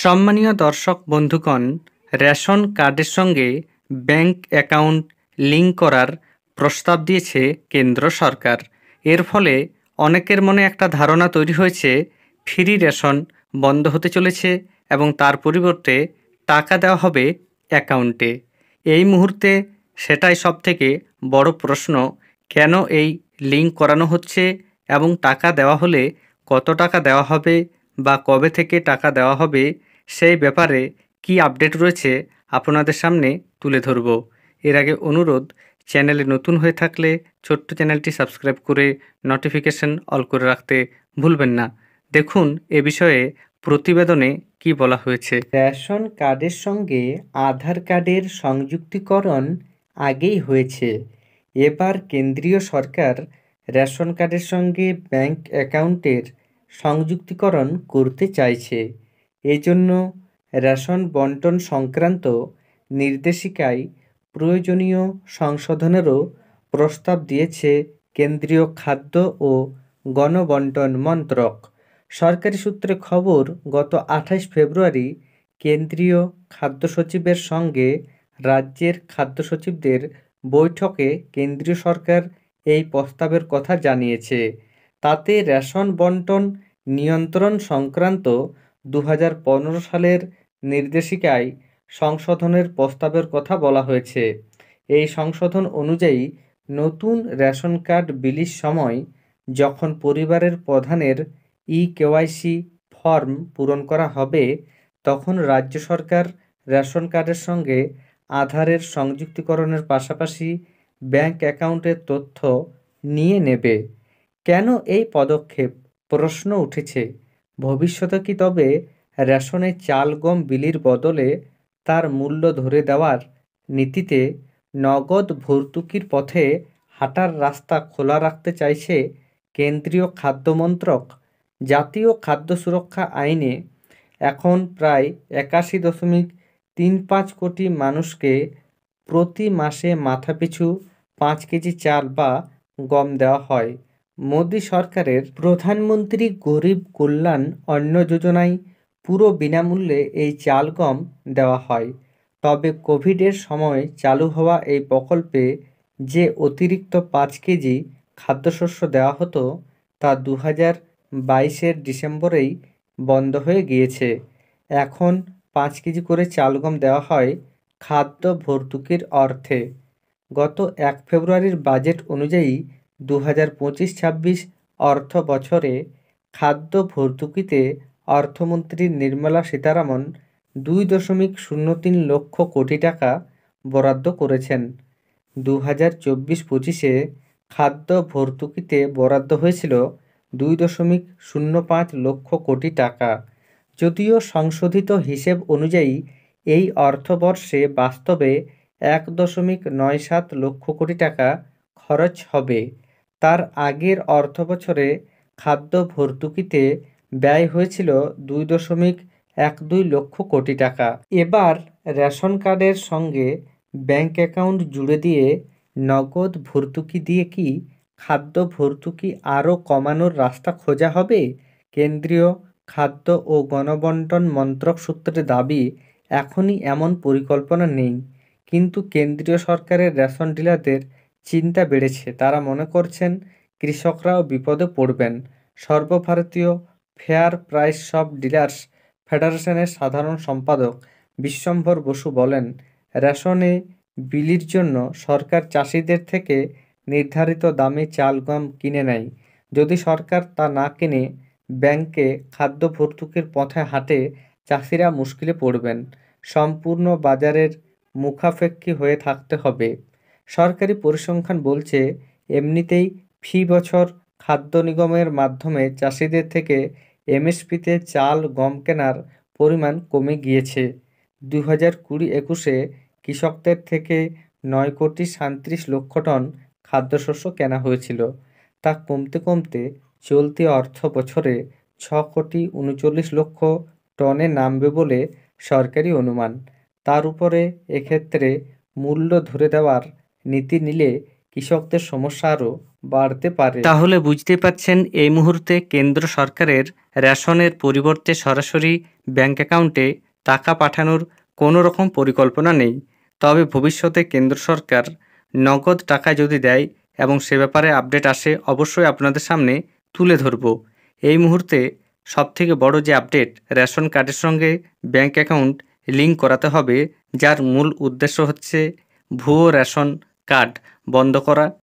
সম্মানীয় দর্শক বন্ধুগণ, রেশন কার্ডের সঙ্গে ব্যাংক অ্যাকাউন্ট লিঙ্ক করার প্রস্তাব দিয়েছে কেন্দ্র সরকার। এর ফলে অনেকের মনে একটা ধারণা তৈরি হয়েছে ফ্রি রেশন বন্ধ হতে চলেছে এবং তার পরিবর্তে টাকা দেওয়া হবে অ্যাকাউন্টে। এই মুহূর্তে সেটাই সবথেকে বড় প্রশ্ন, কেন এই লিঙ্ক করানো হচ্ছে এবং টাকা দেওয়া হলে কত টাকা দেওয়া হবে বা কবে থেকে টাকা দেওয়া হবে, সেই ব্যাপারে কি আপডেট রয়েছে আপনাদের সামনে তুলে ধরব। এর আগে অনুরোধ, চ্যানেলে নতুন হয়ে থাকলে ছোট্ট চ্যানেলটি সাবস্ক্রাইব করে নোটিফিকেশন অল করে রাখতে ভুলবেন না। দেখুন এ বিষয়ে প্রতিবেদনে কি বলা হয়েছে। রেশন কার্ডের সঙ্গে আধার কার্ডের সংযুক্তিকরণ আগেই হয়েছে। এবার কেন্দ্রীয় সরকার রেশন কার্ডের সঙ্গে ব্যাংক অ্যাকাউন্টের সংযুক্তিকরণ করতে চাইছে। এজন্য রেশন বন্টন সংক্রান্ত নির্দেশিকায় প্রয়োজনীয় সংশোধনেরও প্রস্তাব দিয়েছে কেন্দ্রীয় খাদ্য ও গণবন্টন মন্ত্রক। সরকারি সূত্রে খবর, গত 28 ফেব্রুয়ারি কেন্দ্রীয় খাদ্য সচিবের সঙ্গে রাজ্যের খাদ্য সচিবদের বৈঠকে কেন্দ্রীয় সরকার এই প্রস্তাবের কথা জানিয়েছে। তাতে রেশন বন্টন নিয়ন্ত্রণ সংক্রান্ত 2015 সালের নির্দেশিকায় সংশোধনের প্রস্তাবের কথা বলা হয়েছে। এই সংশোধন অনুযায়ী নতুন রেশন কার্ড বিলির সময় যখন পরিবারের প্রধানের কেওয়াইসি ফর্ম পূরণ করা হবে, তখন রাজ্য সরকার রেশন কার্ডের সঙ্গে আধারের সংযুক্তিকরণের পাশাপাশি ব্যাংক অ্যাকাউন্টের তথ্য নিয়ে নেবে। কেন এই পদক্ষেপ, প্রশ্ন উঠেছে। ভবিষ্যতে কি তবে রেশনে চাল গম বিলির বদলে তার মূল্য ধরে দেওয়ার নীতিতে নগদ ভর্তুকির পথে হাঁটার রাস্তা খোলা রাখতে চাইছে কেন্দ্রীয় খাদ্য মন্ত্রক? জাতীয় খাদ্য সুরক্ষা আইনে এখন প্রায় 81.35 কোটি মানুষকে প্রতি মাসে মাথাপিছু 5 কেজি চাল বা গম দেওয়া হয়। মোদী সরকারের প্রধানমন্ত্রী গরিব কল্যাণ অন্ন যোজনায় পুরো বিনামূল্যে এই চাল গম দেওয়া হয়। তবে কোভিডের সময় চালু হওয়া এই প্রকল্পে যে অতিরিক্ত 5 কেজি খাদ্যশস্য দেওয়া হতো, তা 2022-এর ডিসেম্বরেই বন্ধ হয়ে গিয়েছে। এখন 5 কেজি করে চাল গম দেওয়া হয় খাদ্য ভর্তুকির অর্থে। গত 1 ফেব্রুয়ারির বাজেট অনুযায়ী 2025-26 অর্থ বছরে খাদ্য ভর্তুকিতে অর্থমন্ত্রী নির্মলা সীতারামন 2.03 লক্ষ কোটি টাকা বরাদ্দ করেছেন। 2024-25-এ খাদ্য ভর্তুকিতে বরাদ্দ হয়েছিল 2.05 লক্ষ কোটি টাকা। যদিও সংশোধিত হিসেব অনুযায়ী এই অর্থবর্ষে বাস্তবে 1.97 লক্ষ কোটি টাকা খরচ হবে। তার আগের অর্থবছরে খাদ্য ভর্তুকিতে ব্যয় হয়েছিল 2.12 লক্ষ কোটি টাকা। এবার রেশন কার্ডের সঙ্গে ব্যাংক অ্যাকাউন্ট জুড়ে দিয়ে নগদ ভর্তুকি দিয়ে কি খাদ্য ভর্তুকি আরও কমানোর রাস্তা খোঁজা হবে? কেন্দ্রীয় খাদ্য ও গণবন্টন মন্ত্রক সূত্রে দাবি, এখনই এমন পরিকল্পনা নেই। কিন্তু কেন্দ্রীয় সরকারের রেশন ডিলারদের চিন্তা বেড়েছে। তারা মনে করছেন কৃষকরাও বিপদে পড়বেন। সর্বভারতীয় ফেয়ার প্রাইস শপ ডিলার্স ফেডারেশনের সাধারণ সম্পাদক বিশ্বম্ভর বসু বলেন, রেশনে বিলির জন্য সরকার চাষিদের থেকে নির্ধারিত দামে চাল গম কিনে নেয়। যদি সরকার তা না কিনে ব্যাংকে খাদ্য ভর্তুকির পথে হাঁটে, চাষিরা মুশকিলে পড়বেন। সম্পূর্ণ বাজারের মুখাপেক্ষী হয়ে থাকতে হবে। সরকারি পরিসংখ্যান বলছে, এমনিতেই ফি বছর খাদ্য নিগমের মাধ্যমে চাষিদের থেকে এমএসপিতে চাল গম কেনার পরিমাণ কমে গিয়েছে। 2020-21-এ কৃষকদের থেকে 9.37 কোটি টন খাদ্যশস্য কেনা হয়েছিল। তা কমতে কমতে চলতি অর্থ বছরে 6.39 কোটি টনে নামবে বলে সরকারি অনুমান। তার উপরে এক্ষেত্রে মূল্য ধরে দেওয়ার নীতি নিলে কৃষকদের সমস্যা আরও বাড়তে পারে। তাহলে বুঝতে পারছেন এই মুহূর্তে কেন্দ্র সরকারের রেশনের পরিবর্তে সরাসরি ব্যাংক অ্যাকাউন্টে টাকা পাঠানোর কোনো রকম পরিকল্পনা নেই। তবে ভবিষ্যতে কেন্দ্র সরকার নগদ টাকা যদি দেয় এবং সে ব্যাপারে আপডেট আসে অবশ্যই আপনাদের সামনে তুলে ধরব। এই মুহূর্তে সবথেকে বড় যে আপডেট, রেশন কার্ডের সঙ্গে ব্যাংক অ্যাকাউন্ট লিঙ্ক করাতে হবে, যার মূল উদ্দেশ্য হচ্ছে ভুয়ো রেশন কার্ড বন্ধ করা